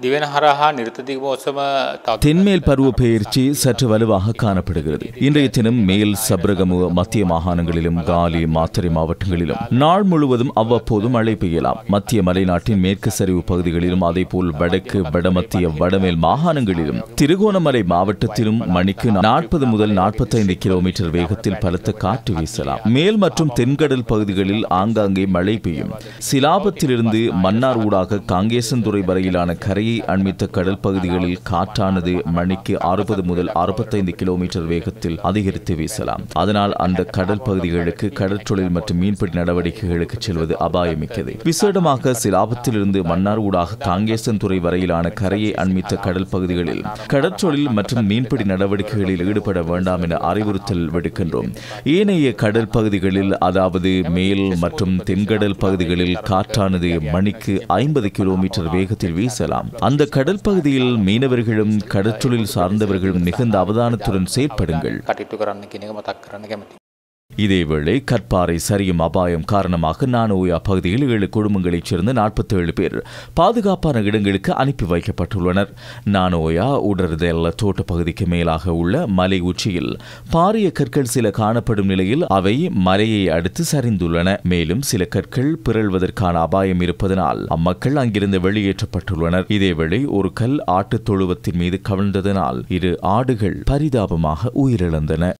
දිවෙන හරහා නිර්තදිග මෝසම தென்மேல் பருவ பெயர்ச்சி சற்று வலுவாக காணப்படுகிறது. இன்றைய தினம் மேல் சப்ரகமு மத்திய மாகாணங்களிலும் காலி மாத்தறை மாவட்டங்களிலும் நாள் முழுவதும் அவ்வப்போது மழை பெய்யலாம். மத்திய மலைநாட்டின் மேற்கு சரிவு பகுதிகளிலும் அதேபோல் வடக்கு வடமத்திய வடமேல் மாகாணங்களிலும் திருகோணமலை மாவட்டத்திலும் மணிக்கு 40 முதல் 45 கிலோமீட்டர் வேகத்தில் பலத்த காற்று வீசலாம். மேல் மற்றும் தென்கடல் பகுதிகளில் ஆங்காங்கே மழை பெய்யும். சிலாபத்திலிருந்து மன்னார் ஊடாக காங்கேசன்துறை வரையிலான கரையை அண்மித்த கடல் பகுதிகளில் காற்றானது மணிக்கு 60 முதல் 65 கிலோமீட்டர் வேகத்தில் அதிகரித்து வீசலாம். அதனால் அந்த கடல் பகுதிகளுக்கு கடற்றொழில் மற்றும் மீன்பிடி நடவடிக்கைகளுக்கு செல்வது அபாயமிக்கது. விசேடமாக சிலாபத்திலிருந்து மன்னார் ஊடாக காங்கேசன்துறை வரையிலான கரையை அண்மித்த கடல் பகுதிகளில் கடற்றொழில் மற்றும் மீன்பிடி நடவடிக்கைகளில் ஈடுபட வேண்டாம் என அறிவுறுத்தல் விடுக்கின்றோம். ஏனைய கடல் பகுதிகளில் அதாவது மேல் மற்றும் தென்கடல் பகுதிகளில் காற்றானது மணிக்கு 50 கிலோமீட்டர் வேகத்தில் வீசலாம். அந்த கடல் பகுதியில் மீனவர்களும் கடற்றொழில் சார்ந்தவர்களும் மிகுந்த அவதானத்துடன் செயற்படுங்கள். இதேவேளை கற்பாறை சரியும் அபாயம் காரணமாக நானோயா பகுதியில் 7 குடும்பங்களைச் சேர்ந்த 47 பேர் பாதுகாப்பான இடங்களுக்கு அனுப்பி வைக்கப்பட்டுள்ளனர். நானோயா உடர்தெல் தோட்ட பகுதிக்கு மேலாக உள்ள மலை உச்சியில் பாரிய கற்கள் சில காணப்படும் நிலையில் அவை மலையை அடுத்து சரிந்துள்ளன. மேலும் சில கற்கள் பிறழ்வதற்கான அபாயம் இருப்பதனால் அம்மக்கள் அங்கிருந்து வெளியேற்றப்பட்டுள்ளனர். இதேவேளை ஒரு கல் ஆட்டுத் தொழுவத்தின் மீது கவிழ்ந்ததனால் 2 ஆடுகள் பரிதாபமாக உயிரிழந்தன.